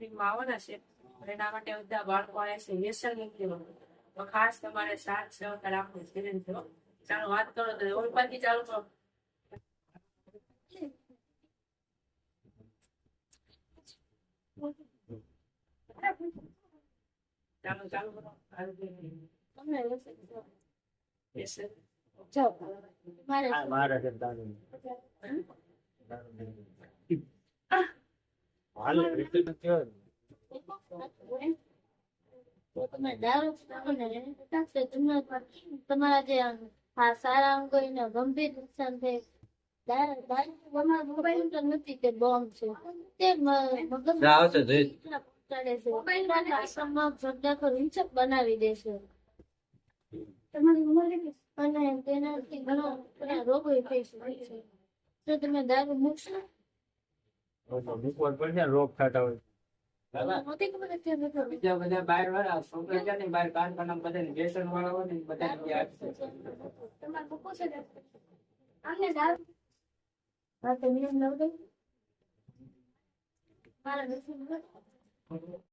માં આવવાના છે એના માટે બધા બાળકો આવ્યા છે વ્યસન મુક્તિમાં તો ખાસ તમારે સાથ સહકાર આપવું છે. ચાલો વાત કરો તો ઓળપાથી ચાલુ કરો. ચાલો ચાલુ કરો. તમે દારૂ પીવો ને એને કરતા તમારા જે સારા અંગો એને ગંભીર નુકસાન થાય. દારૂ મોબાઈલ તો નથી કે બોમ્બ છે તે મગજ પહોંચાડે છે. આશ્રમમાં જગ્યા હિંસક બનાવી દે છે અને તેનાથી ઘણા બધા રોગો થઈ શકે છે. જો તમે દારૂ મૂકશો રોગ થતા હોય બીજા બધા બહાર વાળા છોકરા છે ને બહાર કારખાના બધા વ્યસન વાળા હોય ને બધા તમારે મૂકવું છે ને આમને દારૂ હા તો નિયમ લઉં મારા